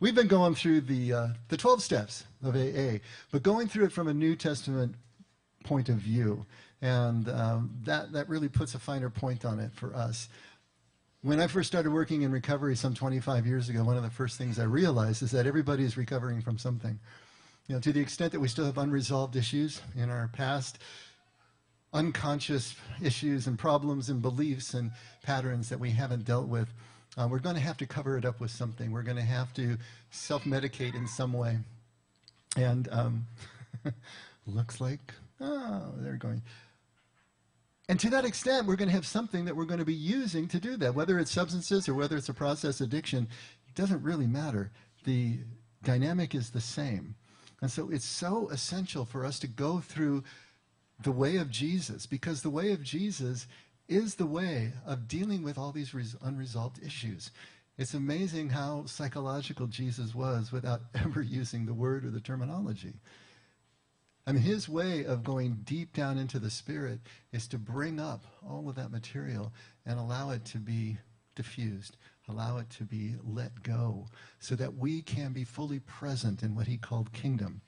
We've been going through the 12 steps of AA, but going through it from a New Testament point of view. And that really puts a finer point on it for us. When I first started working in recovery some 25 years ago, one of the first things I realized is that everybody is recovering from something. You know, to the extent that we still have unresolved issues in our past, unconscious issues and problems and beliefs and patterns that we haven't dealt with, we're going to have to cover it up with something. We're going to have to self-medicate in some way. And looks like, oh, they're going. And to that extent, we're going to have something that we're going to be using to do that. Whether it's substances or whether it's a process addiction, it doesn't really matter. The dynamic is the same. And so it's so essential for us to go through the way of Jesus, because the way of Jesus is the way of dealing with all these unresolved issues. It's amazing how psychological Jesus was without ever using the word or the terminology. I mean, his way of going deep down into the spirit is to bring up all of that material and allow it to be diffused, allow it to be let go, so that we can be fully present in what he called kingdom.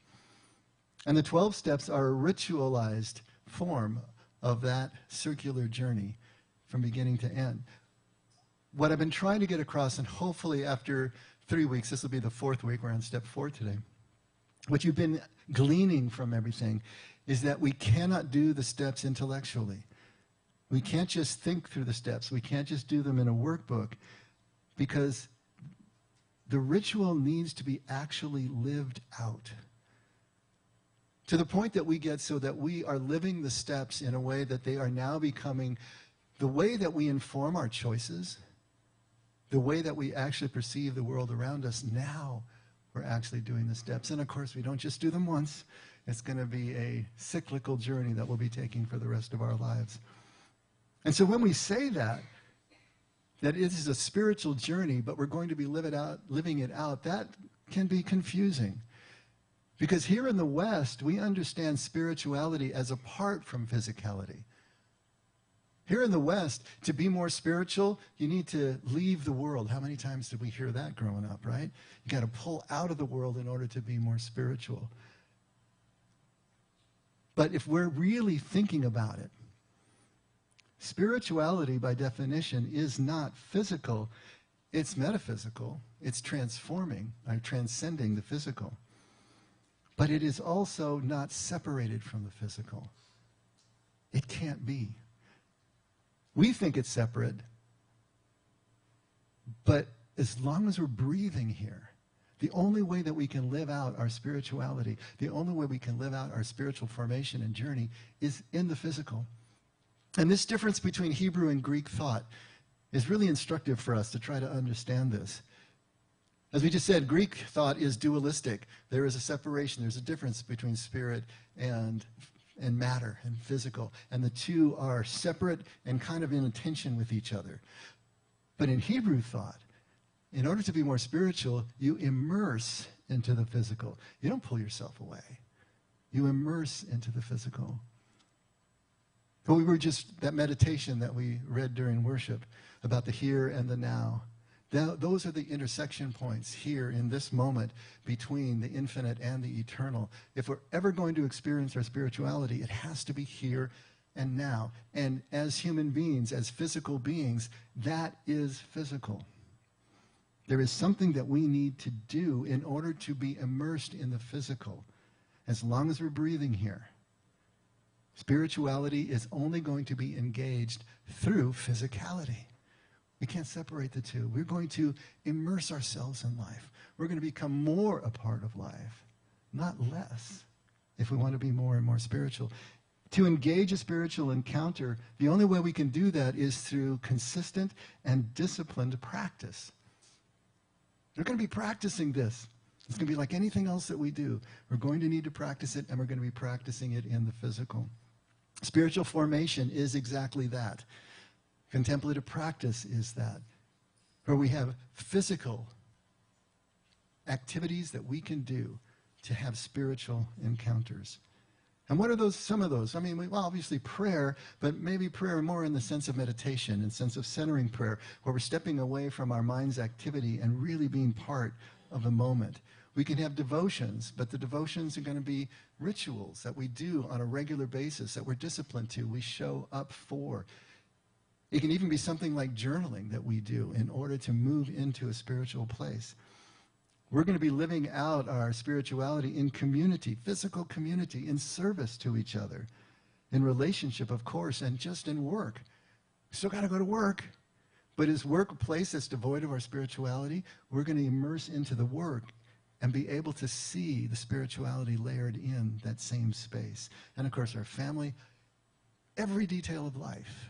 And the 12 steps are a ritualized form of that circular journey from beginning to end. What I've been trying to get across, and hopefully after 3 weeks, this will be the 4th week, we're on step 4 today, what you've been gleaning from everything is that we cannot do the steps intellectually. We can't just think through the steps. We can't just do them in a workbook, because the ritual needs to be actually lived out. To the point that we get so that we are living the steps in a way that they are now becoming the way that we inform our choices, the way that we actually perceive the world around us. Now we're actually doing the steps. And of course, we don't just do them once. It's going to be a cyclical journey that we'll be taking for the rest of our lives. And so when we say that it is a spiritual journey, but we're going to be living it out, that can be confusing. Because here in the West, we understand spirituality as apart from physicality. Here in the West, to be more spiritual, you need to leave the world. How many times did we hear that growing up, right? You got to pull out of the world in order to be more spiritual. But if we're really thinking about it, spirituality by definition is not physical, it's metaphysical. It's transforming, or transcending the physical. But it is also not separated from the physical. It can't be. We think it's separate, but as long as we're breathing here, the only way that we can live out our spirituality, the only way we can live out our spiritual formation and journey is in the physical. And this difference between Hebrew and Greek thought is really instructive for us to try to understand this. As we just said, Greek thought is dualistic. There is a separation. There's a difference between spirit and matter and physical. And the two are separate and kind of in tension with each other. But in Hebrew thought, in order to be more spiritual, you immerse into the physical. You don't pull yourself away. You immerse into the physical. But we were just, that meditation that we read during worship about the here and the now. Those are the intersection points here in this moment between the infinite and the eternal. If we're ever going to experience our spirituality, it has to be here and now. And as human beings, as physical beings, that is physical. There is something that we need to do in order to be immersed in the physical. As long as we're breathing here, spirituality is only going to be engaged through physicality. We can't separate the two. We're going to immerse ourselves in life. We're going to become more a part of life, not less, if we want to be more and more spiritual. To engage a spiritual encounter, the only way we can do that is through consistent and disciplined practice. We're going to be practicing this. It's going to be like anything else that we do. We're going to need to practice it, and we're going to be practicing it in the physical. Spiritual formation is exactly that. Contemplative practice is that, where we have physical activities that we can do to have spiritual encounters. And what are those? Some of those? I mean, well, obviously prayer, but maybe prayer more in the sense of meditation, in the sense of centering prayer, where we're stepping away from our mind's activity and really being part of the moment. We can have devotions, but the devotions are going to be rituals that we do on a regular basis, that we're disciplined to, we show up for. It can even be something like journaling that we do in order to move into a spiritual place. We're going to be living out our spirituality in community, physical community, in service to each other, in relationship, of course, and just in work. We still got to go to work. But is work a place that's devoid of our spirituality? We're going to immerse into the work and be able to see the spirituality layered in that same space. And of course, our family, every detail of life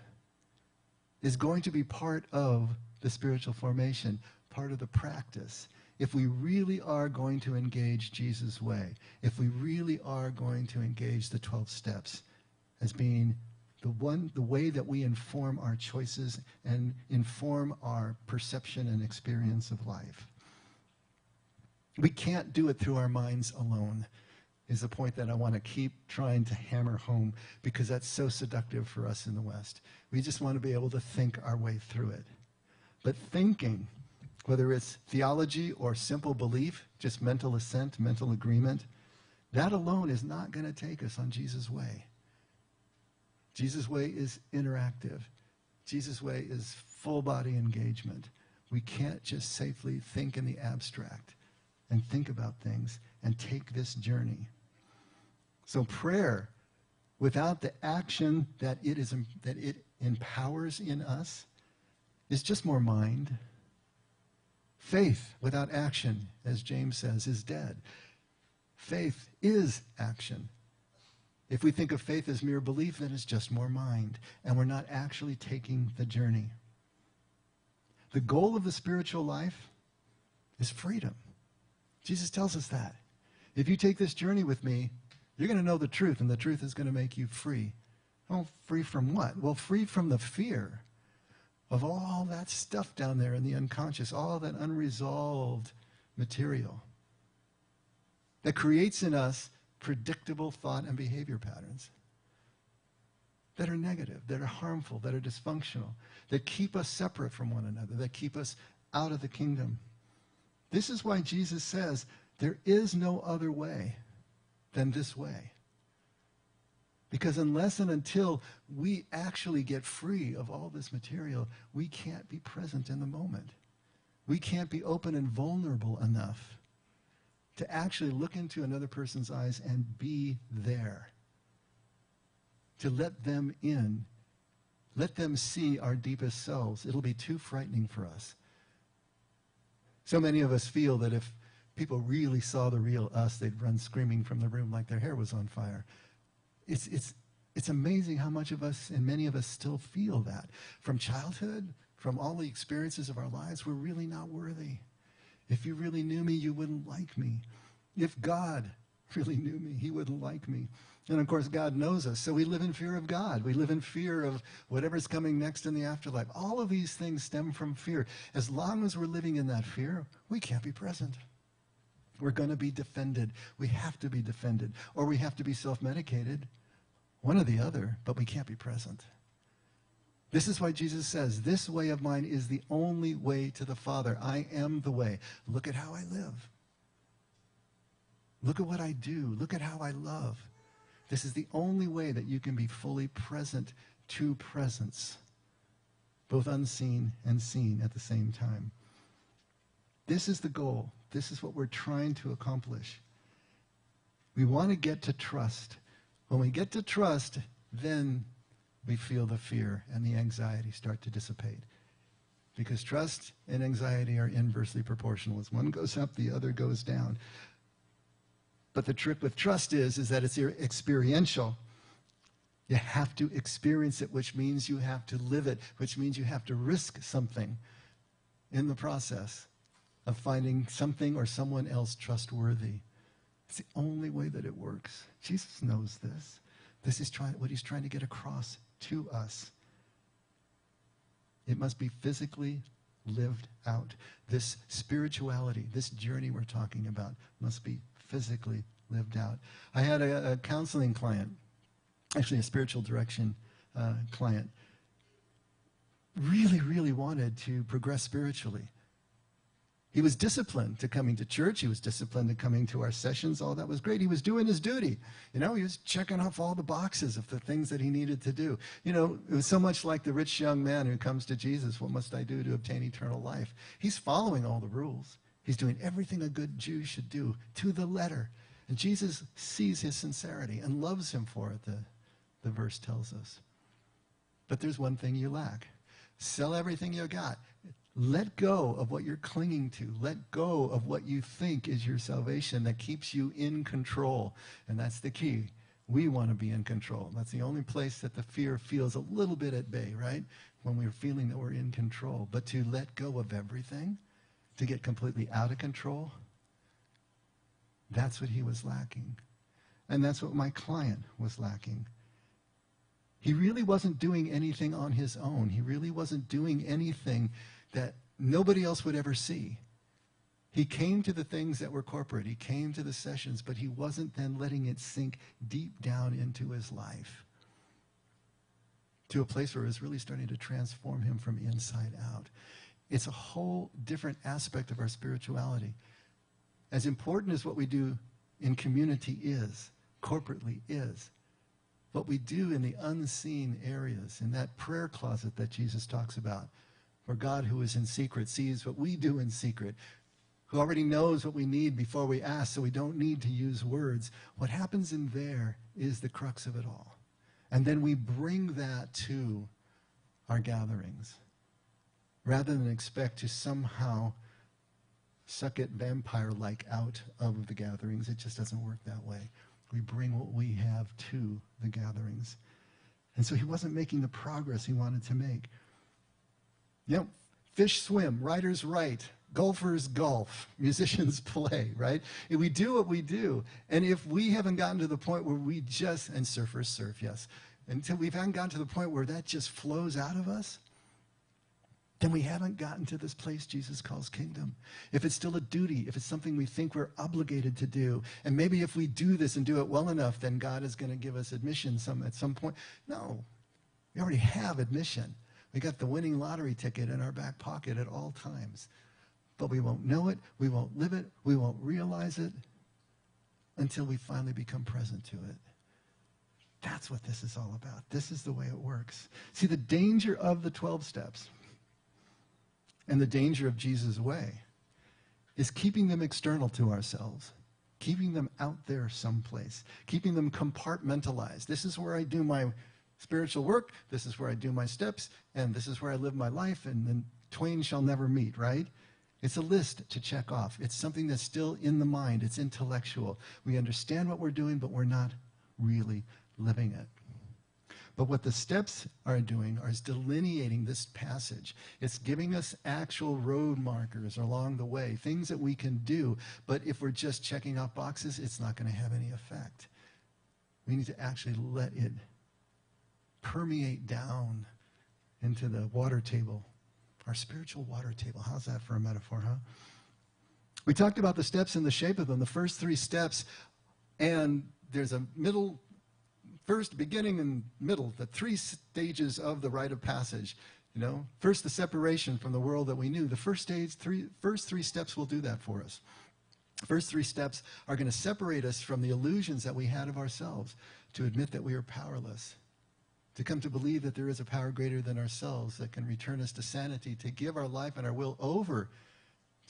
is going to be part of the spiritual formation, part of the practice. If we really are going to engage Jesus' way, if we really are going to engage the 12 steps as being the way that we inform our choices and inform our perception and experience of life. We can't do it through our minds alone, is the point that I want to keep trying to hammer home, because that's so seductive for us in the West. We just want to be able to think our way through it. But thinking, whether it's theology or simple belief, just mental assent, mental agreement, that alone is not going to take us on Jesus' way. Jesus' way is interactive. Jesus' way is full-body engagement. We can't just safely think in the abstract and think about things and take this journey. So prayer, without the action that it empowers in us, is just more mind. Faith without action, as James says, is dead. Faith is action. If we think of faith as mere belief, then it's just more mind, and we're not actually taking the journey. The goal of the spiritual life is freedom. Jesus tells us that. If you take this journey with me, you're going to know the truth, and the truth is going to make you free. Oh, free from what? Well, free from the fear of all that stuff down there in the unconscious, all that unresolved material that creates in us predictable thought and behavior patterns that are negative, that are harmful, that are dysfunctional, that keep us separate from one another, that keep us out of the kingdom. This is why Jesus says there is no other way than this way. Because unless and until we actually get free of all this material, we can't be present in the moment. We can't be open and vulnerable enough to actually look into another person's eyes and be there. To let them in. Let them see our deepest selves. It'll be too frightening for us. So many of us feel that if people really saw the real us, they'd run screaming from the room like their hair was on fire. It's amazing how much of us, and many of us, still feel that. From childhood, from all the experiences of our lives, we're really not worthy. If you really knew me, you wouldn't like me. If God really knew me, he wouldn't like me. And of course, God knows us, so we live in fear of God. We live in fear of whatever's coming next in the afterlife. All of these things stem from fear. As long as we're living in that fear, we can't be present. We're going to be defended. We have to be defended. Or we have to be self-medicated. One or the other, but we can't be present. This is why Jesus says, this way of mine is the only way to the Father. I am the way. Look at how I live. Look at what I do. Look at how I love. This is the only way that you can be fully present to presence, both unseen and seen at the same time. This is the goal. This is what we're trying to accomplish. We want to get to trust. When we get to trust, then we feel the fear and the anxiety start to dissipate. Because trust and anxiety are inversely proportional. As one goes up, the other goes down. But the trick with trust is that it's experiential. You have to experience it, which means you have to live it, which means you have to risk something in the process of finding something or someone else trustworthy. It's the only way that it works. Jesus knows this. This is what he's trying to get across to us. It must be physically lived out. This spirituality, this journey we're talking about, must be physically lived out. I had a counseling client, actually a spiritual direction client, really, really wanted to progress spiritually. He was disciplined to coming to church. He was disciplined to coming to our sessions. All that was great. He was doing his duty. He was checking off all the boxes of the things that he needed to do. It was so much like the rich young man who comes to Jesus. What must I do to obtain eternal life? He's following all the rules. He's doing everything a good Jew should do to the letter. And Jesus sees his sincerity and loves him for it, the verse tells us. But there's one thing you lack. Sell everything you got. Let go of what you're clinging to. Let go of what you think is your salvation that keeps you in control. And that's the key. We want to be in control. That's the only place that the fear feels a little bit at bay, right? When we're feeling that we're in control. But to let go of everything, to get completely out of control, that's what he was lacking. And that's what my client was lacking. He really wasn't doing anything on his own. He really wasn't doing anything that nobody else would ever see. He came to the things that were corporate. He came to the sessions, but he wasn't then letting it sink deep down into his life to a place where it was really starting to transform him from inside out. It's a whole different aspect of our spirituality. As important as what we do in community is, corporately is, what we do in the unseen areas, in that prayer closet that Jesus talks about, where God who is in secret sees what we do in secret, who already knows what we need before we ask, so we don't need to use words. What happens in there is the crux of it all. And then we bring that to our gatherings, rather than expect to somehow suck it vampire-like out of the gatherings. It just doesn't work that way. We bring what we have to the gatherings. And so he wasn't making the progress he wanted to make. Fish swim, writers write, golfers golf, musicians play, right? And we do what we do. And if we haven't gotten to the point where we just, and surfers surf, yes, until we haven't gotten to the point where that just flows out of us, then we haven't gotten to this place Jesus calls kingdom. If it's still a duty, if it's something we think we're obligated to do, and maybe if we do this and do it well enough, then God is going to give us admission at some point. No, we already have admission. We got the winning lottery ticket in our back pocket at all times. But we won't know it, we won't live it, we won't realize it until we finally become present to it. That's what this is all about. This is the way it works. See, the danger of the 12 steps and the danger of Jesus' way is keeping them external to ourselves, keeping them out there someplace, keeping them compartmentalized. This is where I do my spiritual work, this is where I do my steps, and this is where I live my life, and then twain shall never meet, right? It's a list to check off. It's something that's still in the mind. It's intellectual. We understand what we're doing, but we're not really living it. But what the steps are doing is delineating this passage. It's giving us actual road markers along the way, things that we can do. But if we're just checking off boxes, it's not going to have any effect. We need to actually let it permeate down into the water table, our spiritual water table. How's that for a metaphor, huh? We talked about the steps and the shape of them, the first 3 steps, and there's a middle, first, beginning, and middle, the 3 stages of the rite of passage. First, the separation from the world that we knew. The first 3 steps will do that for us. The first 3 steps are going to separate us from the illusions that we had of ourselves, to admit that we are powerless, to come to believe that there is a power greater than ourselves that can return us to sanity, to give our life and our will over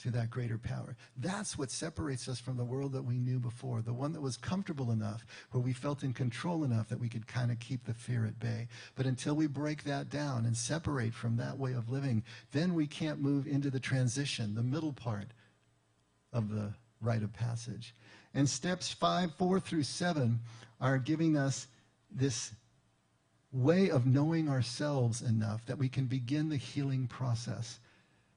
to that greater power. That's what separates us from the world that we knew before, the one that was comfortable enough, where we felt in control enough that we could kind of keep the fear at bay. But until we break that down and separate from that way of living, then we can't move into the transition, the middle part of the rite of passage. And steps 5, 4 through 7 are giving us this way of knowing ourselves enough that we can begin the healing process.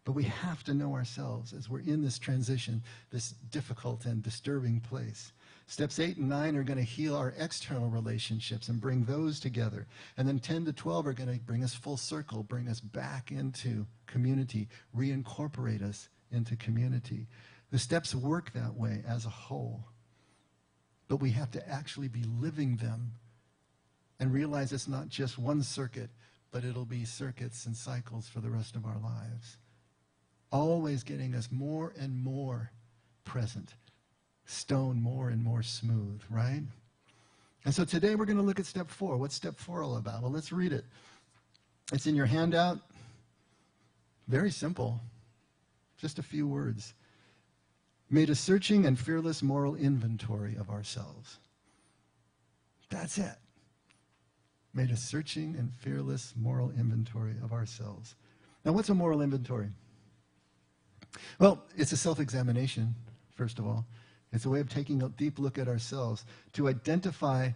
But we have to know ourselves as we're in this transition, this difficult and disturbing place. Steps 8 and 9 are going to heal our external relationships and bring those together. And then 10 to 12 are going to bring us full circle, bring us back into community, reincorporate us into community. The steps work that way as a whole. But we have to actually be living them and realize it's not just one circuit, but it'll be circuits and cycles for the rest of our lives. always getting us more and more present, stone more and more smooth, right? And so today we're going to look at step 4. What's step 4 all about? Well, let's read it. It's in your handout. Very simple. Just a few words. Made a searching and fearless moral inventory of ourselves. That's it. Made a searching and fearless moral inventory of ourselves. Now, what's a moral inventory? Well, it's a self-examination, first of all. It's a way of taking a deep look at ourselves to identify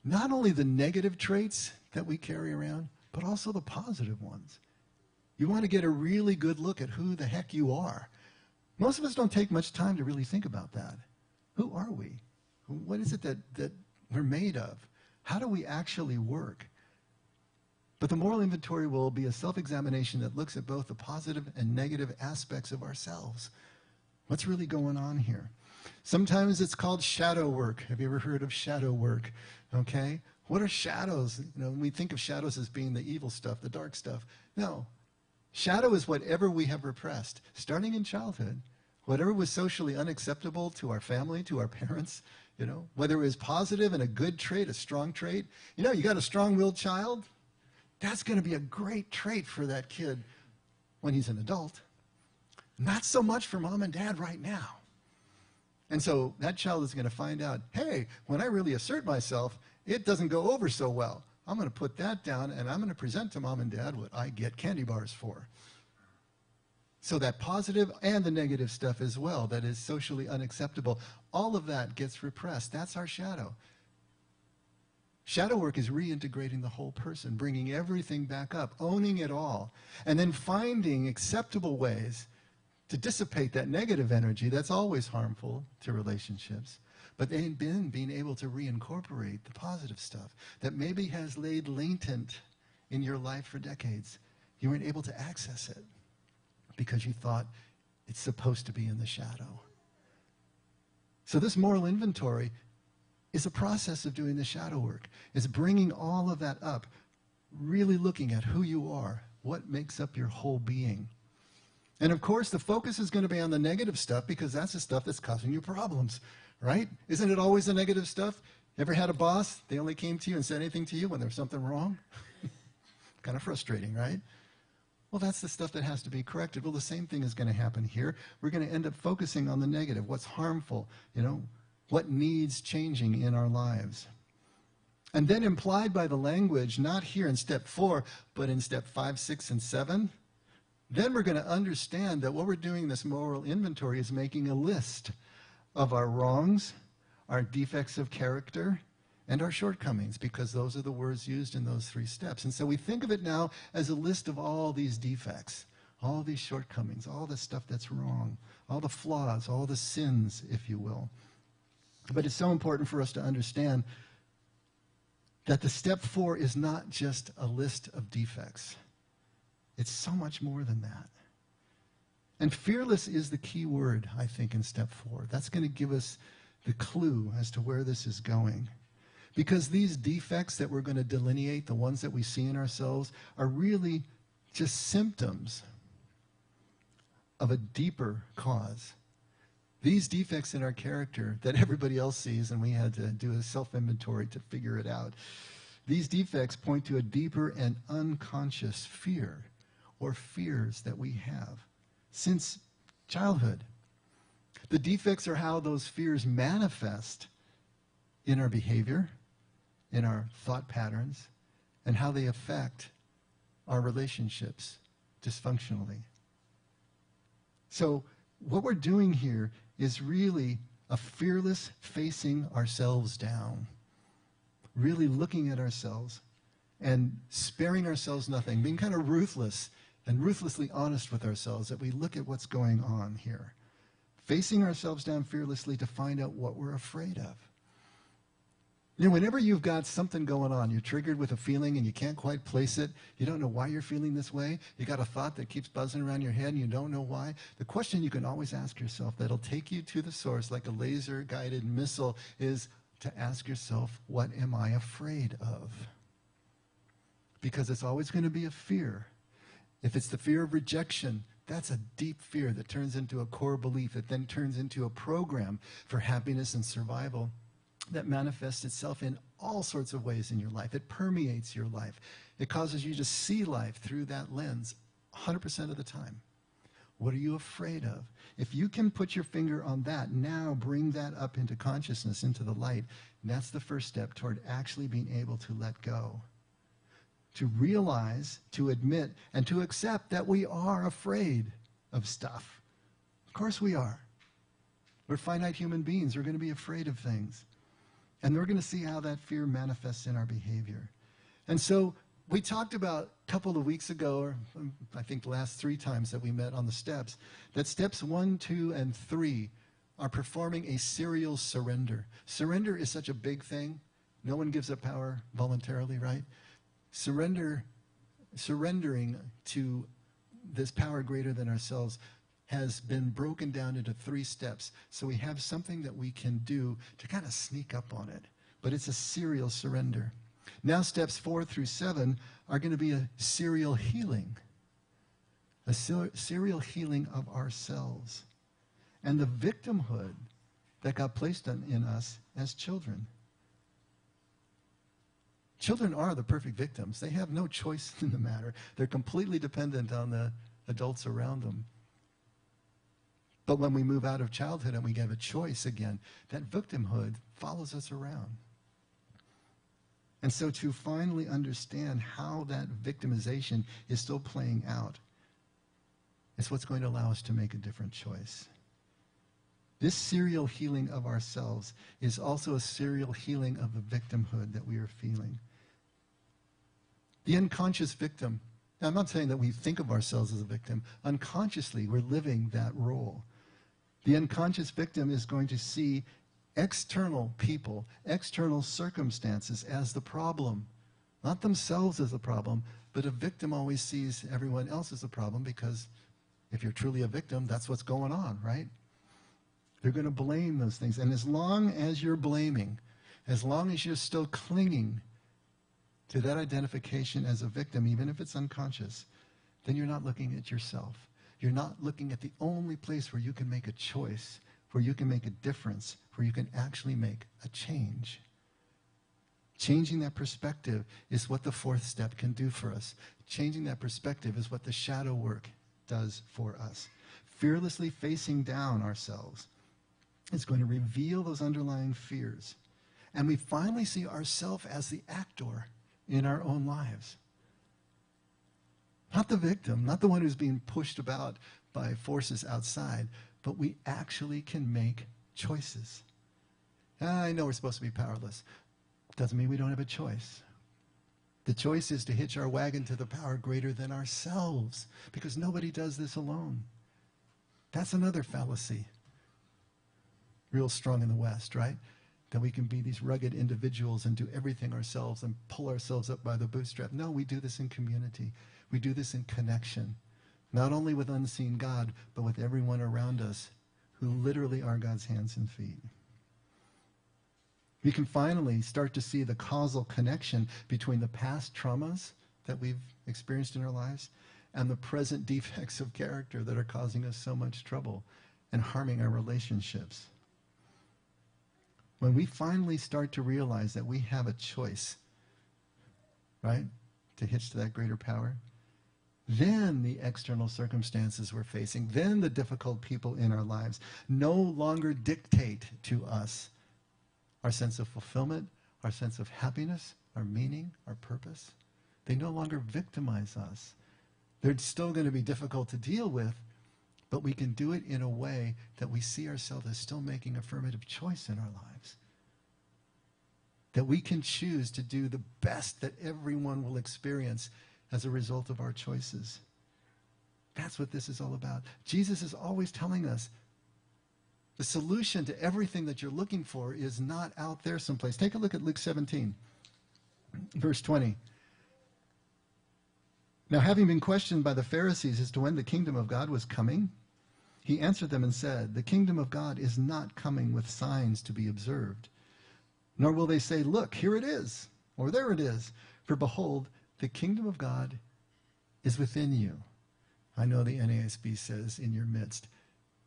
not only the negative traits that we carry around, but also the positive ones. You want to get a really good look at who the heck you are. Most of us don't take much time to really think about that. Who are we? What is it that we're made of? How do we actually work? But the moral inventory will be a self-examination that looks at both the positive and negative aspects of ourselves. What's really going on here? Sometimes it's called shadow work. Have you ever heard of shadow work? Okay? What are shadows? You know, we think of shadows as being the evil stuff, the dark stuff. No. Shadow is whatever we have repressed, starting in childhood. Whatever was socially unacceptable to our family, to our parents, you know, whether it was positive and a good trait, a strong trait. You know, you got a strong-willed child, that's going to be a great trait for that kid when he's an adult. Not so much for mom and dad right now. And so that child is going to find out, hey, when I really assert myself, it doesn't go over so well. I'm going to put that down, and I'm going to present to mom and dad what I get candy bars for. So that positive and the negative stuff as well, that is socially unacceptable, all of that gets repressed. That's our shadow. Shadow work is reintegrating the whole person, bringing everything back up, owning it all, and then finding acceptable ways to dissipate that negative energy that's always harmful to relationships. But then being able to reincorporate the positive stuff that maybe has laid latent in your life for decades. You weren't able to access it because you thought it's supposed to be in the shadow. So this moral inventory is a process of doing the shadow work. It's bringing all of that up, really looking at who you are, what makes up your whole being. And of course, the focus is going to be on the negative stuff because that's the stuff that's causing you problems. Right? Isn't it always the negative stuff? Ever had a boss, they only came to you and said anything to you when there was something wrong? Kind of frustrating, right? Well, that's the stuff that has to be corrected. Well, the same thing is going to happen here. We're going to end up focusing on the negative, what's harmful, you know, what needs changing in our lives. And then implied by the language, not here in step 4, but in step 5, 6, and 7, then we're going to understand that what we're doing in this moral inventory is making a list of our wrongs, our defects of character, and our shortcomings, because those are the words used in those 3 steps. And so we think of it now as a list of all these defects, all these shortcomings, all the stuff that's wrong, all the flaws, all the sins, if you will. But it's so important for us to understand that the step 4 is not just a list of defects. It's so much more than that. And fearless is the key word, I think, in step 4. That's going to give us the clue as to where this is going. Because these defects that we're going to delineate, the ones that we see in ourselves, are really just symptoms of a deeper cause. These defects in our character that everybody else sees, and we had to do a self-inventory to figure it out, these defects point to a deeper and unconscious fear, or fears that we have since childhood. The defects are how those fears manifest in our behavior, in our thought patterns, and how they affect our relationships dysfunctionally. So what we're doing here is really a fearless facing ourselves down, really looking at ourselves and sparing ourselves nothing, being kind of ruthless and ruthlessly honest with ourselves, that we look at what's going on here. Facing ourselves down fearlessly to find out what we're afraid of. You know, whenever you've got something going on, you're triggered with a feeling and you can't quite place it, you don't know why you're feeling this way, you got a thought that keeps buzzing around your head and you don't know why, the question you can always ask yourself that'll take you to the source like a laser-guided missile is to ask yourself, what am I afraid of? Because it's always going to be a fear. If it's the fear of rejection, That's a deep fear that turns into a core belief that then turns into a program for happiness and survival that manifests itself in all sorts of ways in your life. It permeates your life. It causes you to see life through that lens 100% of the time. What are you afraid of? If you can put your finger on that, now bring that up into consciousness, into the light. And that's the first step toward actually being able to let go. To realize, to admit, and to accept that we are afraid of stuff. Of course we are. We're finite human beings. We're going to be afraid of things. And we're going to see how that fear manifests in our behavior. And so we talked about a couple of weeks ago, or I think the last 3 times that we met on the steps, that steps 1, 2, and 3 are performing a serial surrender. Surrender is such a big thing. No one gives up power voluntarily, right? Surrendering to this power greater than ourselves has been broken down into 3 steps. So we have something that we can do to kind of sneak up on it. But it's a serial surrender. Now steps 4 through 7 are going to be a serial healing. A serial healing of ourselves. And the victimhood that got placed in us as children. Children are the perfect victims. They have no choice in the matter. They're completely dependent on the adults around them. But when we move out of childhood and we get a choice again, that victimhood follows us around. And so to finally understand how that victimization is still playing out is what's going to allow us to make a different choice. This serial healing of ourselves is also a serial healing of the victimhood that we are feeling. The unconscious victim. Now, I'm not saying that we think of ourselves as a victim. Unconsciously, we're living that role. The unconscious victim is going to see external people, external circumstances as the problem. Not themselves as the problem, but a victim always sees everyone else as the problem because if you're truly a victim, that's what's going on, right? They're going to blame those things. And as long as you're blaming, as long as you're still clinging to that identification as a victim, even if it's unconscious, then you're not looking at yourself. You're not looking at the only place where you can make a choice, where you can make a difference, where you can actually make a change. Changing that perspective is what the 4th step can do for us. Changing that perspective is what the shadow work does for us. Fearlessly facing down ourselves is going to reveal those underlying fears. And we finally see ourselves as the actor in our own lives. Not the victim, not the one who's being pushed about by forces outside, but we actually can make choices. I know we're supposed to be powerless. Doesn't mean we don't have a choice. The choice is to hitch our wagon to the power greater than ourselves, because nobody does this alone. That's another fallacy. Real strong in the West, right? That we can be these rugged individuals and do everything ourselves and pull ourselves up by the bootstrap. No, we do this in community. We do this in connection. Not only with unseen God, but with everyone around us who literally are God's hands and feet. We can finally start to see the causal connection between the past traumas that we've experienced in our lives and the present defects of character that are causing us so much trouble and harming our relationships. When we finally start to realize that we have a choice, right, to hitch to that greater power, then the external circumstances we're facing, then the difficult people in our lives no longer dictate to us our sense of fulfillment, our sense of happiness, our meaning, our purpose. They no longer victimize us. They're still going to be difficult to deal with, but we can do it in a way that we see ourselves as still making affirmative choice in our lives. That we can choose to do the best that everyone will experience as a result of our choices. That's what this is all about. Jesus is always telling us the solution to everything that you're looking for is not out there someplace. Take a look at Luke 17, verse 20. Now, having been questioned by the Pharisees as to when the kingdom of God was coming, he answered them and said, the kingdom of God is not coming with signs to be observed, nor will they say, look, here it is, or there it is. For behold, the kingdom of God is within you. I know the NASB says in your midst.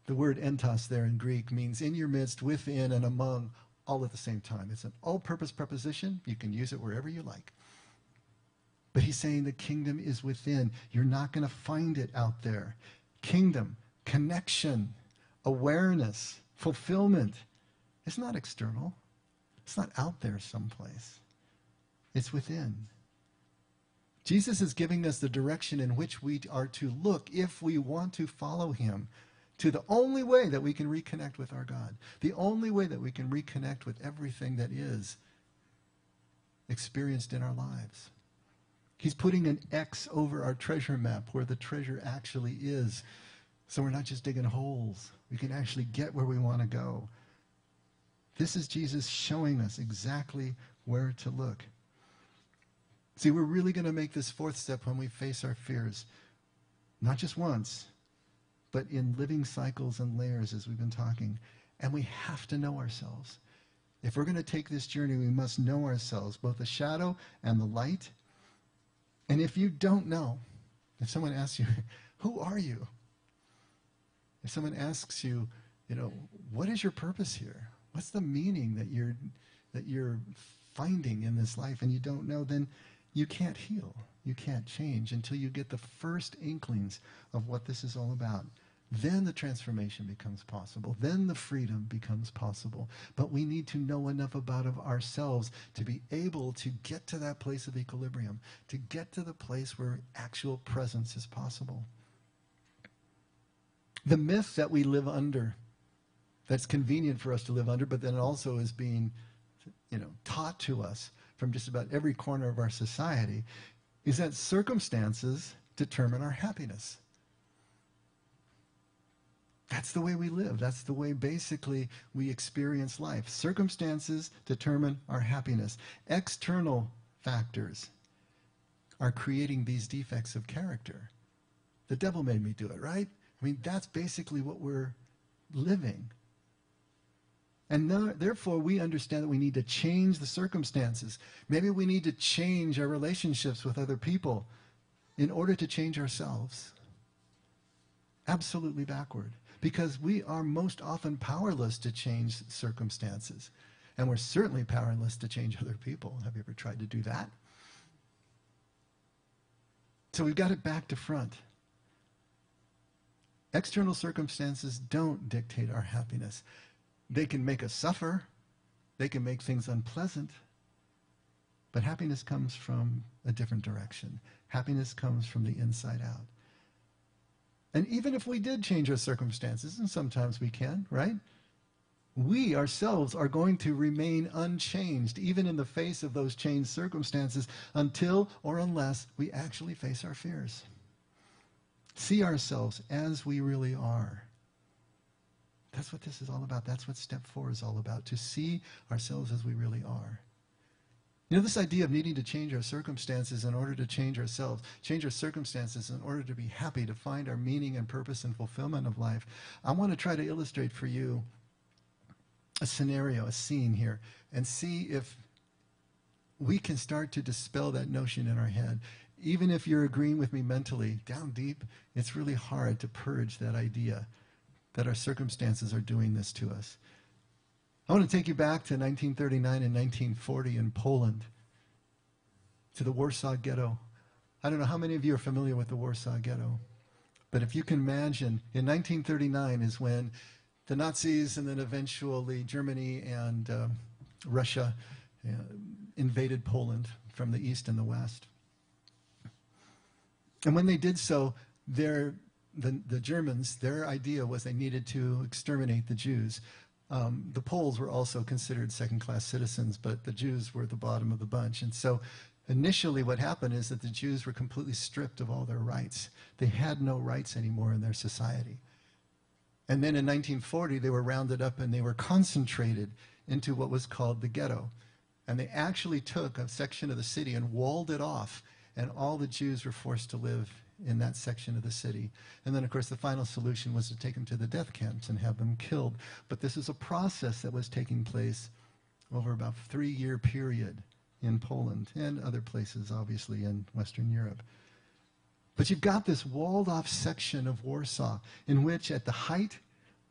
The word entos there in Greek means in your midst, within, and among, all at the same time. It's an all-purpose preposition. You can use it wherever you like. But he's saying the kingdom is within. You're not going to find it out there. Kingdom, connection, awareness, fulfillment. It's not external. It's not out there someplace. It's within. Jesus is giving us the direction in which we are to look if we want to follow him to the only way that we can reconnect with our God, the only way that we can reconnect with everything that is experienced in our lives. He's putting an X over our treasure map where the treasure actually is, so we're not just digging holes. We can actually get where we want to go. This is Jesus showing us exactly where to look. See, we're really going to make this fourth step when we face our fears, not just once, but in living cycles and layers, as we've been talking. And we have to know ourselves. If we're going to take this journey, we must know ourselves, both the shadow and the light. And if you don't know, if someone asks you, who are you? If someone asks you, what is your purpose here? What's the meaning that you're finding in this life, and you don't know, then you can't heal. You can't change until you get the first inklings of what this is all about. Then the transformation becomes possible. Then the freedom becomes possible. But we need to know enough about ourselves to be able to get to that place of equilibrium, to get to the place where actual presence is possible. The myth that we live under, that's convenient for us to live under, but then also is being, taught to us from just about every corner of our society, is that circumstances determine our happiness. That's the way we live. That's the way basically we experience life. Circumstances determine our happiness. External factors are creating these defects of character. The devil made me do it, right? I mean, that's basically what we're living. And therefore, we understand that we need to change the circumstances. Maybe we need to change our relationships with other people in order to change ourselves. Absolutely backward. Because we are most often powerless to change circumstances. And we're certainly powerless to change other people. Have you ever tried to do that? So we've got it back to front. External circumstances don't dictate our happiness. They can make us suffer. They can make things unpleasant. But happiness comes from a different direction. Happiness comes from the inside out. And even if we did change our circumstances, and sometimes we can, right? We ourselves are going to remain unchanged, even in the face of those changed circumstances, until or unless we actually face our fears. See ourselves as we really are. That's what this is all about. That's what step 4 is all about, to see ourselves as we really are. This idea of needing to change our circumstances in order to change ourselves, change our circumstances in order to be happy, to find our meaning and purpose and fulfillment of life. I want to try to illustrate for you a scenario, a scene here, and see if we can start to dispel that notion in our head. Even if you're agreeing with me mentally, down deep, it's really hard to purge that idea that our circumstances are doing this to us. I want to take you back to 1939 and 1940 in Poland, to the Warsaw Ghetto. I don't know how many of you are familiar with the Warsaw Ghetto, but if you can imagine, in 1939 is when the Nazis and then eventually Germany and Russia invaded Poland from the east and the west. And when they did so, the Germans, their idea was they needed to exterminate the Jews. The Poles were also considered second-class citizens, but the Jews were the bottom of the bunch. And so initially what happened is that the Jews were completely stripped of all their rights. They had no rights anymore in their society. And then in 1940, they were rounded up and they were concentrated into what was called the Ghetto. And they actually took a section of the city and walled it off, and all the Jews were forced to live in that section of the city. And then, of course, the final solution was to take them to the death camps and have them killed. But this is a process that was taking place over about a 3-year period in Poland and other places, obviously, in Western Europe. But you've got this walled-off section of Warsaw in which, at the height,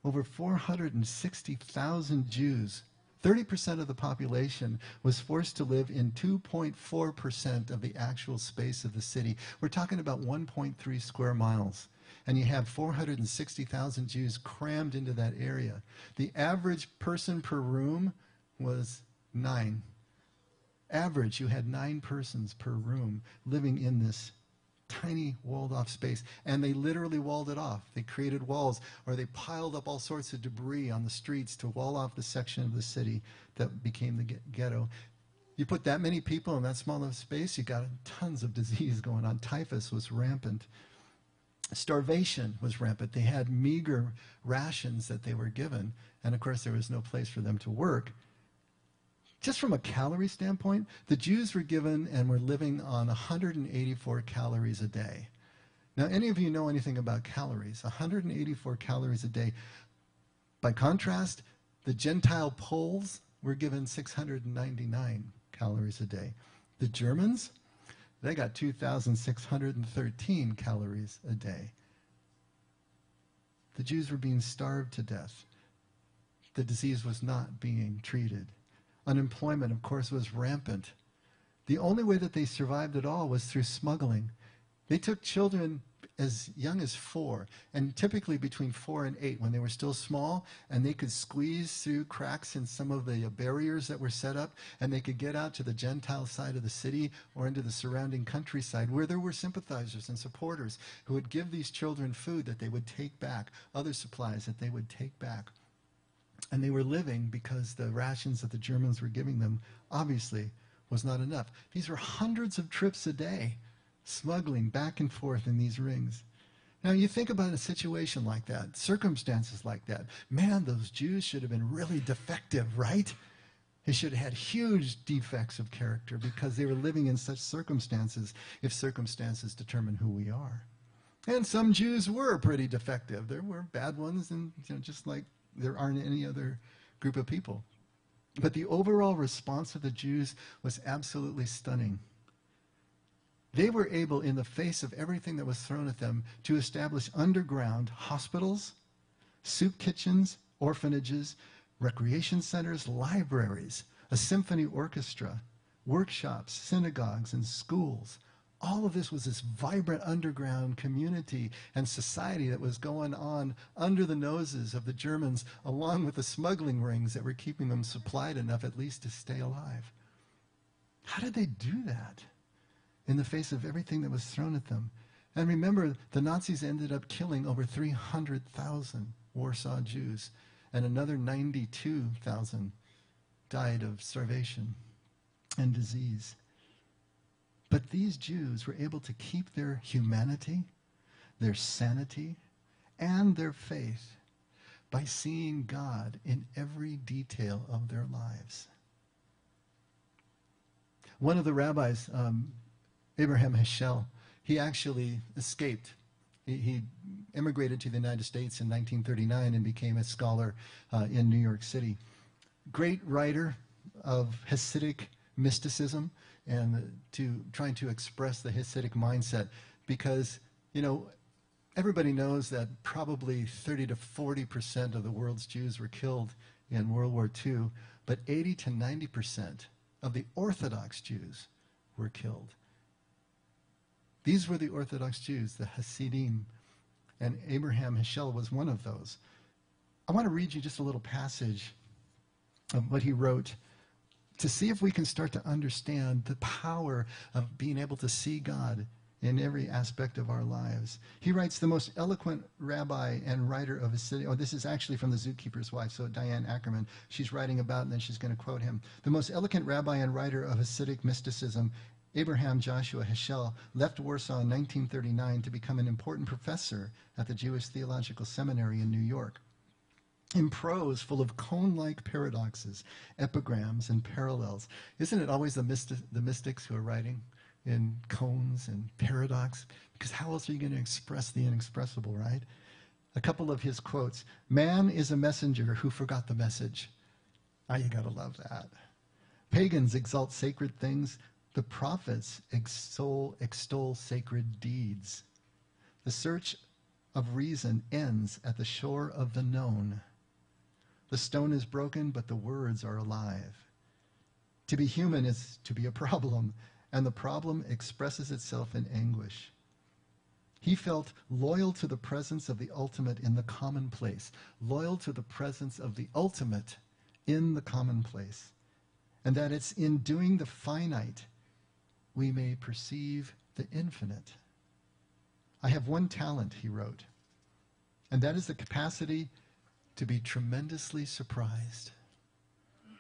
over 460,000 Jews, 30% of the population, was forced to live in 2.4% of the actual space of the city. We're talking about 1.3 square miles. And you have 460,000 Jews crammed into that area. The average person per room was 9. Average, you had 9 persons per room living in this tiny walled-off space. And they literally walled it off. They created walls, or they piled up all sorts of debris on the streets to wall off the section of the city that became the ghetto. You put that many people in that small of space, you got tons of disease going on. Typhus was rampant. Starvation was rampant. They had meager rations that they were given, and of course there was no place for them to work. Just from a calorie standpoint, the Jews were given and were living on 184 calories a day. Now, any of you know anything about calories? 184 calories a day. By contrast, the Gentile Poles were given 699 calories a day. The Germans, they got 2,613 calories a day. The Jews were being starved to death. The disease was not being treated. Unemployment, of course, was rampant. The only way that they survived at all was through smuggling. They took children as young as 4, and typically between 4 and 8 when they were still small, and they could squeeze through cracks in some of the barriers that were set up, and they could get out to the Gentile side of the city or into the surrounding countryside where there were sympathizers and supporters who would give these children food that they would take back, other supplies that they would take back. And they were living because the rations that the Germans were giving them obviously was not enough. These were hundreds of trips a day, smuggling back and forth in these rings. Now you think about a situation like that, circumstances like that. Man, those Jews should have been really defective, right? They should have had huge defects of character because they were living in such circumstances, if circumstances determine who we are. And some Jews were pretty defective. There were bad ones, and just like there aren't any other group of people. But the overall response of the Jews was absolutely stunning. They were able, in the face of everything that was thrown at them, to establish underground hospitals, soup kitchens, orphanages, recreation centers, libraries, a symphony orchestra, workshops, synagogues, and schools. All of this was this vibrant underground community and society that was going on under the noses of the Germans, along with the smuggling rings that were keeping them supplied enough at least to stay alive. How did they do that in the face of everything that was thrown at them? And remember, the Nazis ended up killing over 300,000 Warsaw Jews, and another 92,000 died of starvation and disease. But these Jews were able to keep their humanity, their sanity, and their faith by seeing God in every detail of their lives. One of the rabbis, Abraham Heschel, he actually escaped. He immigrated to the United States in 1939 and became a scholar in New York City. Great writer of Hasidic mysticism and trying to express the Hasidic mindset, because, everybody knows that probably 30 to 40% of the world's Jews were killed in World War II, but 80 to 90% of the Orthodox Jews were killed. These were the Orthodox Jews, the Hasidim, and Abraham Heschel was one of those. I want to read you just a little passage of what he wrote to see if we can start to understand the power of being able to see God in every aspect of our lives. He writes, the most eloquent rabbi and writer of Hasidic, this is actually from the Zookeeper's Wife, so Diane Ackerman, she's writing about, and then she's going to quote him. The most eloquent rabbi and writer of Hasidic mysticism, Abraham Joshua Heschel, left Warsaw in 1939 to become an important professor at the Jewish Theological Seminary in New York. In prose full of cone-like paradoxes, epigrams, and parallels. Isn't it always the mystics who are writing in cones and paradox? Because how else are you going to express the inexpressible, right? A couple of his quotes. Man is a messenger who forgot the message. You got to love that. Pagans exalt sacred things. The prophets extol sacred deeds. The search of reason ends at the shore of the known. The stone is broken, but the words are alive. To be human is to be a problem, and the problem expresses itself in anguish. He felt loyal to the presence of the ultimate in the commonplace, loyal to the presence of the ultimate in the commonplace, and that it's in doing the finite we may perceive the infinite. I have one talent, he wrote, and that is the capacity to be tremendously surprised.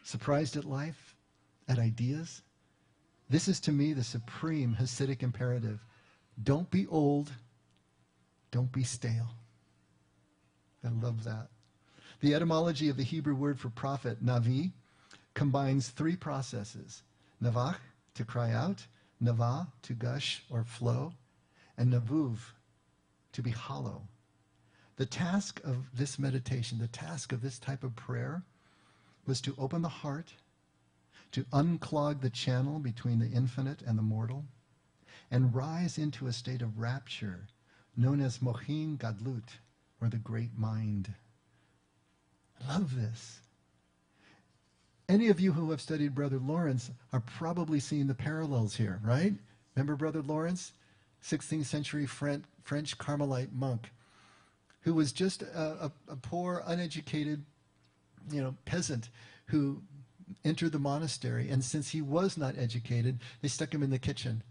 Surprised at life, at ideas. This is to me the supreme Hasidic imperative. Don't be old, don't be stale. I love that. The etymology of the Hebrew word for prophet, navi, combines three processes. Navach, to cry out, nava, to gush or flow, and navuv, to be hollow. The task of this meditation, the task of this type of prayer, was to open the heart, to unclog the channel between the infinite and the mortal, and rise into a state of rapture known as mochin gadlut, or the great mind. I love this. Any of you who have studied Brother Lawrence are probably seeing the parallels here, right? Remember Brother Lawrence? 16th century French Carmelite monk who was just a poor, uneducated, peasant who entered the monastery. And since he was not educated, they stuck him in the kitchen.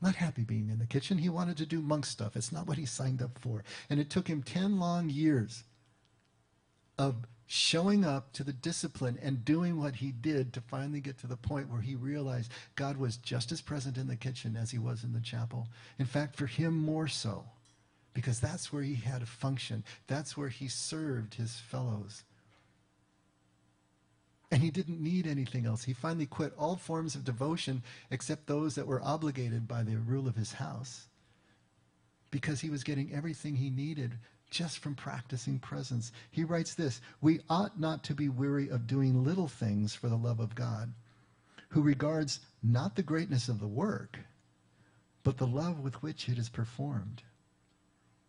Not happy being in the kitchen. He wanted to do monk stuff. It's not what he signed up for. And it took him 10 long years of showing up to the discipline and doing what he did to finally get to the point where he realized God was just as present in the kitchen as he was in the chapel. In fact, for him more so, because that's where he had a function. That's where he served his fellows. And he didn't need anything else. He finally quit all forms of devotion except those that were obligated by the rule of his house, because he was getting everything he needed just from practicing presence. He writes this: "We ought not to be weary of doing little things for the love of God, who regards not the greatness of the work, but the love with which it is performed."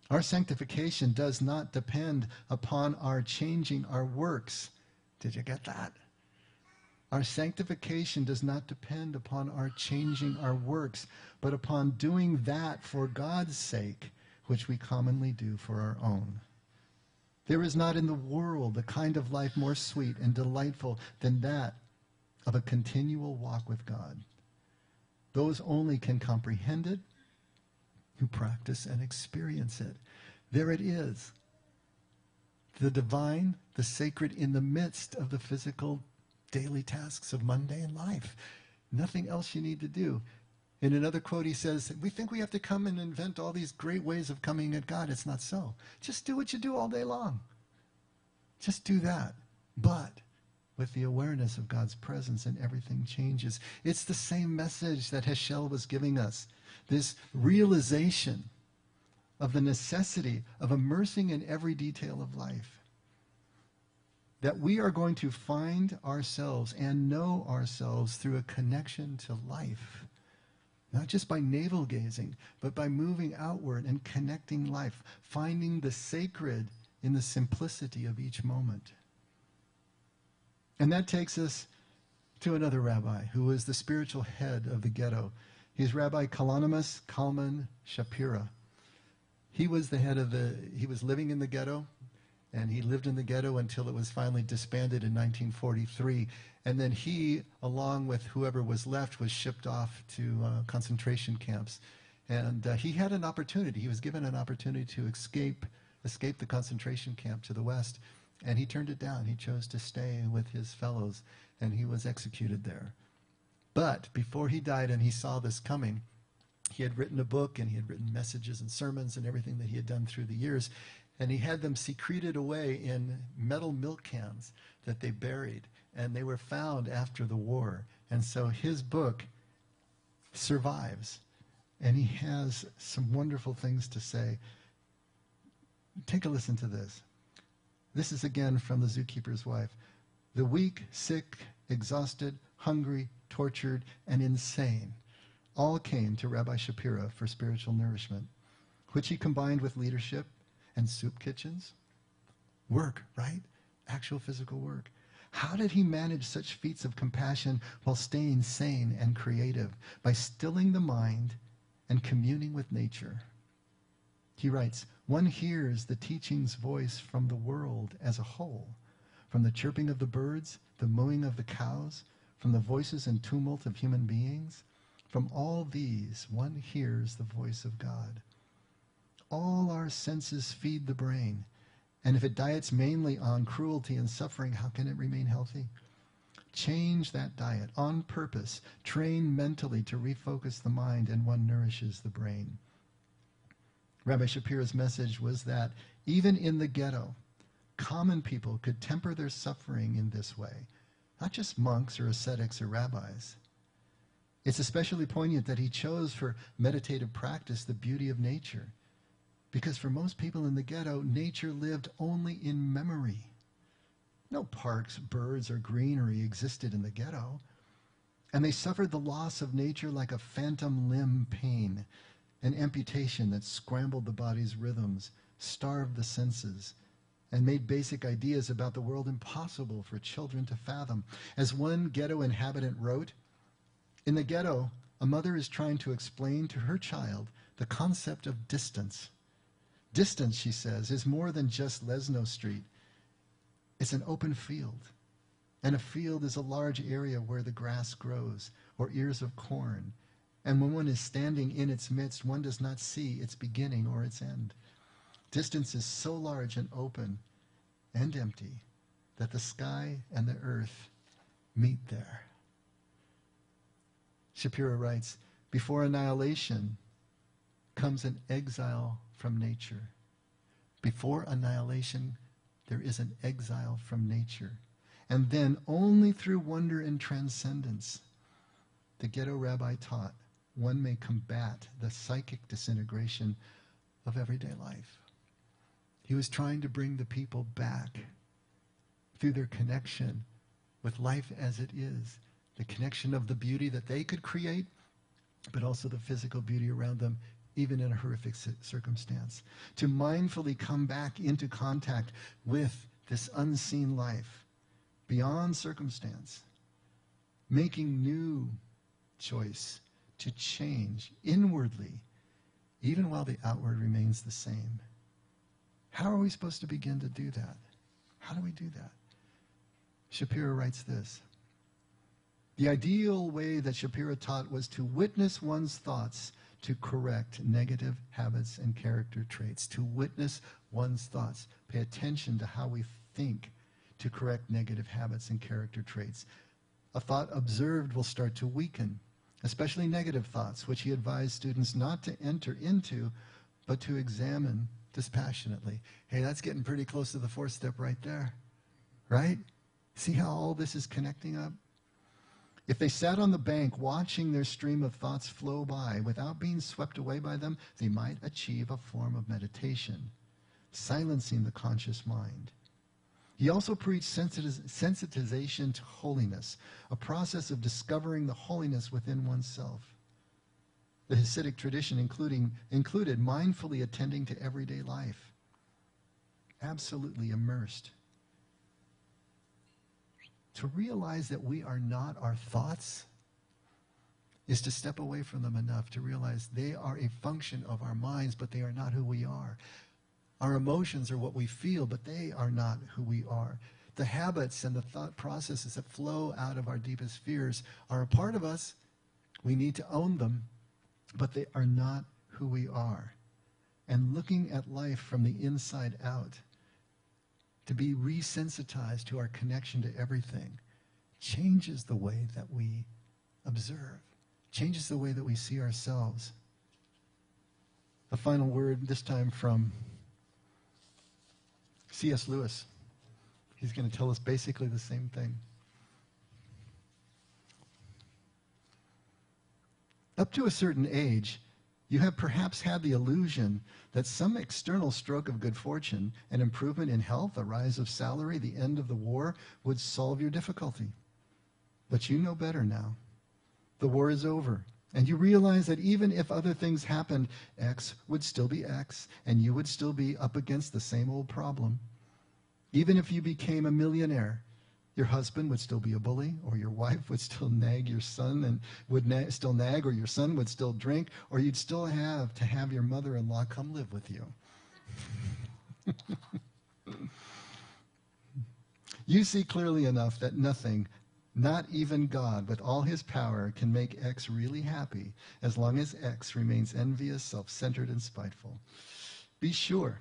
Our sanctification does not depend upon our changing our works. Did you get that? Our sanctification does not depend upon our changing our works, but upon doing that for God's sake, which we commonly do for our own. There is not in the world a kind of life more sweet and delightful than that of a continual walk with God. Those only can comprehend it who practice and experience it. There it is, the divine, the sacred in the midst of the physical daily tasks of mundane life. Nothing else you need to do. In another quote, he says, we think we have to come and invent all these great ways of coming at God. It's not so. Just do what you do all day long. Just do that. But with the awareness of God's presence, and everything changes. It's the same message that Heschel was giving us. This realization of the necessity of immersing in every detail of life. That we are going to find ourselves and know ourselves through a connection to life. Not just by navel gazing, but by moving outward and connecting life, finding the sacred in the simplicity of each moment. And that takes us to another rabbi who was the spiritual head of the ghetto. He's Rabbi Kalonymus Kalman Shapira. He was the head of he was living in the ghetto, and he lived in the ghetto until it was finally disbanded in 1943. And then he, along with whoever was left, was shipped off to concentration camps. And he had an opportunity. He was given an opportunity to escape the concentration camp to the west. And he turned it down. He chose to stay with his fellows, and he was executed there. But before he died and he saw this coming, he had written a book, and he had written messages and sermons and everything that he had done through the years. And he had them secreted away in metal milk cans that they buried. And they were found after the war. And so his book survives. And he has some wonderful things to say. Take a listen to this. This is again from The Zookeeper's Wife. The weak, sick, exhausted, hungry, tortured, and insane all came to Rabbi Shapira for spiritual nourishment. which he combined with leadership and soup kitchens. Work, right? Actual physical work. How did he manage such feats of compassion while staying sane and creative? By stilling the mind and communing with nature. He writes, one hears the teaching's voice from the world as a whole, from the chirping of the birds, the mooing of the cows, from the voices and tumult of human beings. From all these, one hears the voice of God. All our senses feed the brain, and if it diets mainly on cruelty and suffering, how can it remain healthy? Change that diet on purpose. Train mentally to refocus the mind, and one nourishes the brain. Rabbi Shapiro's message was that even in the ghetto, common people could temper their suffering in this way, not just monks or ascetics or rabbis. It's especially poignant that he chose for meditative practice the beauty of nature, because for most people in the ghetto, nature lived only in memory. No parks, birds, or greenery existed in the ghetto, and they suffered the loss of nature like a phantom limb pain, an amputation that scrambled the body's rhythms, starved the senses, and made basic ideas about the world impossible for children to fathom. As one ghetto inhabitant wrote, in the ghetto, a mother is trying to explain to her child the concept of distance. Distance, she says, is more than just Lesno Street. It's an open field. And a field is a large area where the grass grows, or ears of corn. And when one is standing in its midst, one does not see its beginning or its end. Distance is so large and open and empty that the sky and the earth meet there. Shapiro writes, before annihilation comes an exile from nature. Before annihilation, there is an exile from nature. And then only through wonder and transcendence, the ghetto rabbi taught, one may combat the psychic disintegration of everyday life. He was trying to bring the people back through their connection with life as it is, the connection of the beauty that they could create, but also the physical beauty around them, even in a horrific circumstance. To mindfully come back into contact with this unseen life, beyond circumstance, making new choice to change inwardly, even while the outward remains the same. How are we supposed to begin to do that? How do we do that? Shapiro writes this. The ideal way that Shapiro taught was to witness one's thoughts to correct negative habits and character traits. To witness one's thoughts. Pay attention to how we think to correct negative habits and character traits. A thought observed will start to weaken, especially negative thoughts, which he advised students not to enter into, but to examine dispassionately. Hey, that's getting pretty close to the fourth step right there, right? See how all this is connecting up? If they sat on the bank watching their stream of thoughts flow by without being swept away by them, they might achieve a form of meditation, silencing the conscious mind. He also preached sensitization to holiness, a process of discovering the holiness within oneself. The Hasidic tradition included mindfully attending to everyday life, absolutely immersed. To realize that we are not our thoughts is to step away from them enough to realize they are a function of our minds, but they are not who we are. Our emotions are what we feel, but they are not who we are. The habits and the thought processes that flow out of our deepest fears are a part of us. We need to own them, but they are not who we are. And looking at life from the inside out, to be resensitized to our connection to everything, changes the way that we observe, changes the way that we see ourselves. A final word, this time from C.S. Lewis. He's going to tell us basically the same thing. Up to a certain age, you have perhaps had the illusion that some external stroke of good fortune, an improvement in health, a rise of salary, the end of the war, would solve your difficulty. But you know better now. The war is over, And you realize that even if other things happened, X would still be X, and you would still be up against the same old problem. Even if you became a millionaire, your husband would still be a bully, or your wife would still nag your son and would still nag, or your son would still drink, or you'd still have to have your mother-in-law come live with you. You see clearly enough that nothing, not even God, with all his power, can make X really happy as long as X remains envious, self-centered, and spiteful. Be sure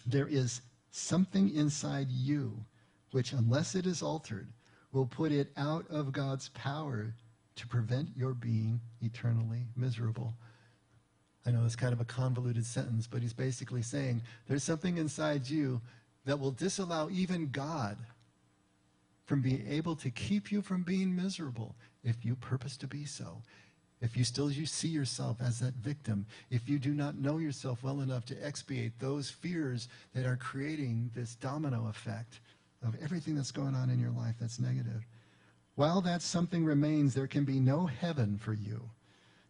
there is something inside you which, unless it is altered, will put it out of God's power to prevent your being eternally miserable. I know it's kind of a convoluted sentence, but he's basically saying there's something inside you that will disallow even God from being able to keep you from being miserable if you purpose to be so. If you see yourself as that victim, if you do not know yourself well enough to expiate those fears that are creating this domino effect of everything that's going on in your life that's negative. While that something remains, there can be no heaven for you,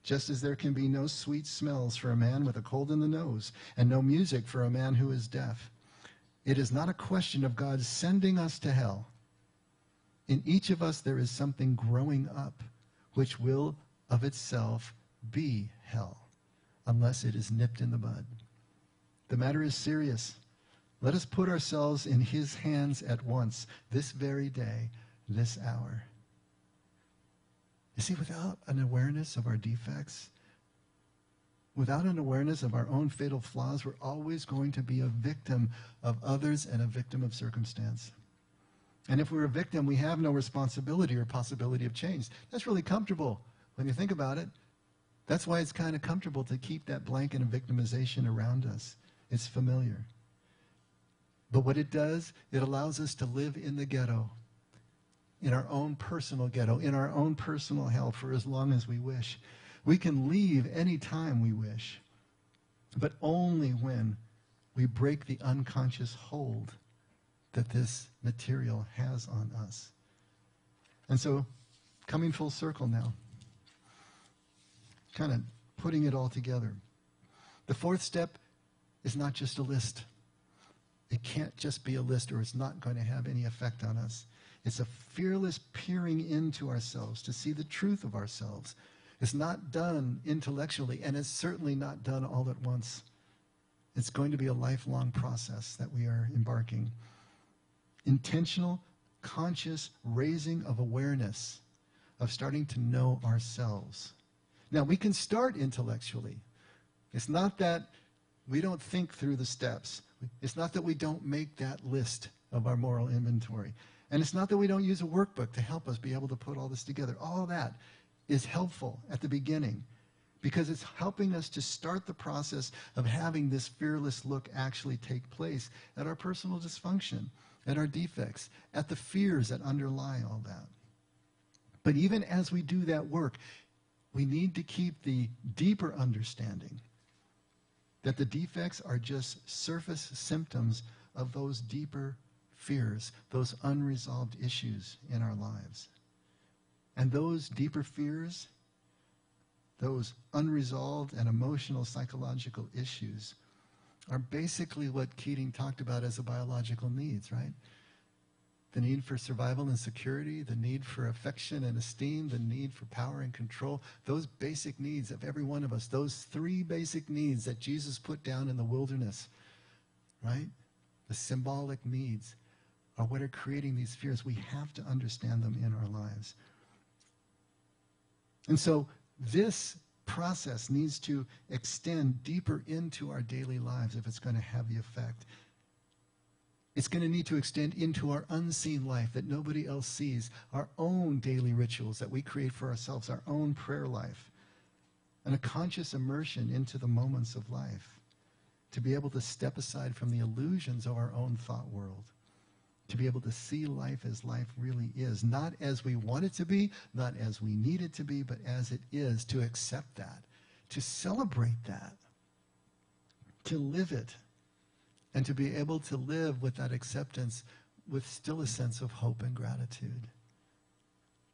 just as there can be no sweet smells for a man with a cold in the nose and no music for a man who is deaf. It is not a question of God sending us to hell. In each of us there is something growing up which will of itself be hell, unless it is nipped in the bud. The matter is serious. Let us put ourselves in his hands at once, this very day, this hour. You see, without an awareness of our defects, without an awareness of our own fatal flaws, we're always going to be a victim of others and a victim of circumstance. And if we're a victim, we have no responsibility or possibility of change. That's really comfortable when you think about it. That's why it's kind of comfortable to keep that blanket of victimization around us. It's familiar. But what it does, it allows us to live in the ghetto, in our own personal ghetto, in our own personal hell for as long as we wish. We can leave any time we wish, but only when we break the unconscious hold that this material has on us. And so, coming full circle now, kind of putting it all together. The fourth step is not just a list. It can't just be a list, or it's not going to have any effect on us. It's a fearless peering into ourselves to see the truth of ourselves. It's not done intellectually, and it's certainly not done all at once. It's going to be a lifelong process that we are embarking. Intentional, conscious raising of awareness, of starting to know ourselves. Now, we can start intellectually. It's not that we don't think through the steps. It's not that we don't make that list of our moral inventory. And it's not that we don't use a workbook to help us be able to put all this together. All that is helpful at the beginning because it's helping us to start the process of having this fearless look actually take place at our personal dysfunction, at our defects, at the fears that underlie all that. But even as we do that work, we need to keep the deeper understanding that the defects are just surface symptoms of those deeper fears, those unresolved issues in our lives. And those deeper fears, those unresolved and emotional psychological issues are basically what Keating talked about as the biological needs, right? The need for survival and security, the need for affection and esteem, the need for power and control, those basic needs of every one of us, those three basic needs that Jesus put down in the wilderness, right? The symbolic needs are what are creating these fears. We have to understand them in our lives. And so this process needs to extend deeper into our daily lives if it's going to have the effect. It's going to need to extend into our unseen life that nobody else sees, our own daily rituals that we create for ourselves, our own prayer life, and a conscious immersion into the moments of life, to be able to step aside from the illusions of our own thought world, to be able to see life as life really is, not as we want it to be, not as we need it to be, but as it is, to accept that, to celebrate that, to live it, and to be able to live with that acceptance with still a sense of hope and gratitude.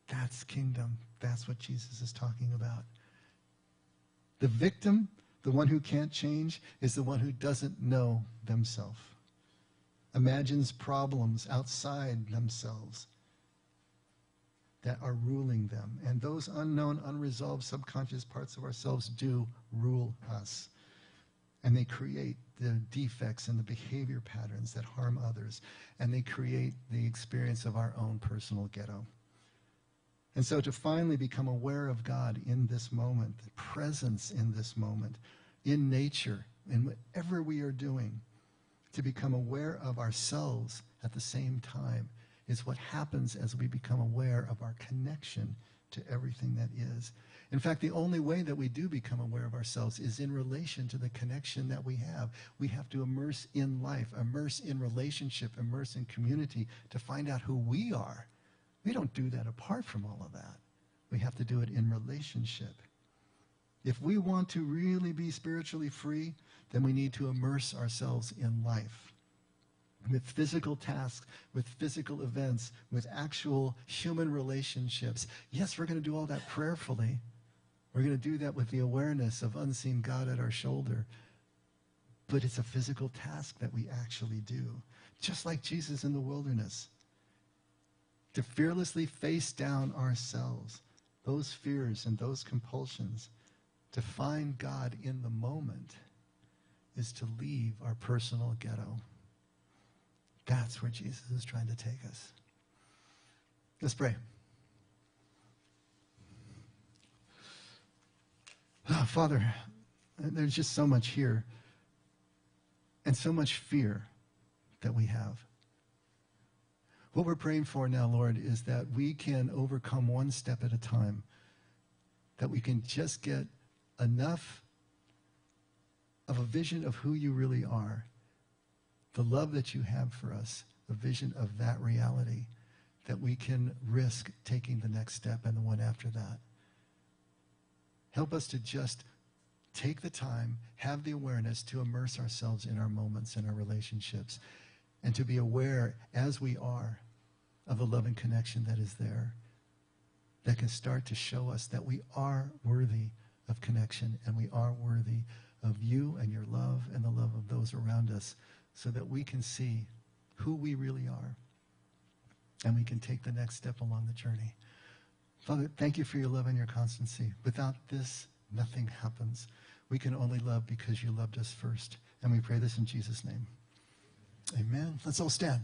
That's kingdom. That's what Jesus is talking about. The victim, the one who can't change, is the one who doesn't know themselves, imagines problems outside themselves that are ruling them. And those unknown, unresolved subconscious parts of ourselves do rule us. And they create the defects and the behavior patterns that harm others. And they create the experience of our own personal ghetto. And so to finally become aware of God in this moment, the presence in this moment, in nature, in whatever we are doing, to become aware of ourselves at the same time is what happens as we become aware of our connection to everything that is. In fact, the only way that we do become aware of ourselves is in relation to the connection that we have. We have to immerse in life, immerse in relationship, immerse in community to find out who we are. We don't do that apart from all of that. We have to do it in relationship. If we want to really be spiritually free, then we need to immerse ourselves in life. With physical tasks, with physical events, with actual human relationships. Yes, we're going to do all that prayerfully. We're going to do that with the awareness of unseen God at our shoulder. But it's a physical task that we actually do. Just like Jesus in the wilderness. To fearlessly face down ourselves, those fears and those compulsions, to find God in the moment, is to leave our personal ghetto. That's where Jesus is trying to take us. Let's pray. Oh, Father, there's just so much here and so much fear that we have. What we're praying for now, Lord, is that we can overcome one step at a time, that we can just get enough of a vision of who you really are, the love that you have for us, a vision of that reality, that we can risk taking the next step and the one after that. Help us to just take the time, have the awareness to immerse ourselves in our moments and our relationships, and to be aware as we are of the love and connection that is there, that can start to show us that we are worthy of connection and we are worthy of you and your love and the love of those around us, so that we can see who we really are and we can take the next step along the journey. Father, thank you for your love and your constancy. Without this, nothing happens. We can only love because you loved us first. And we pray this in Jesus' name. Amen. Let's all stand.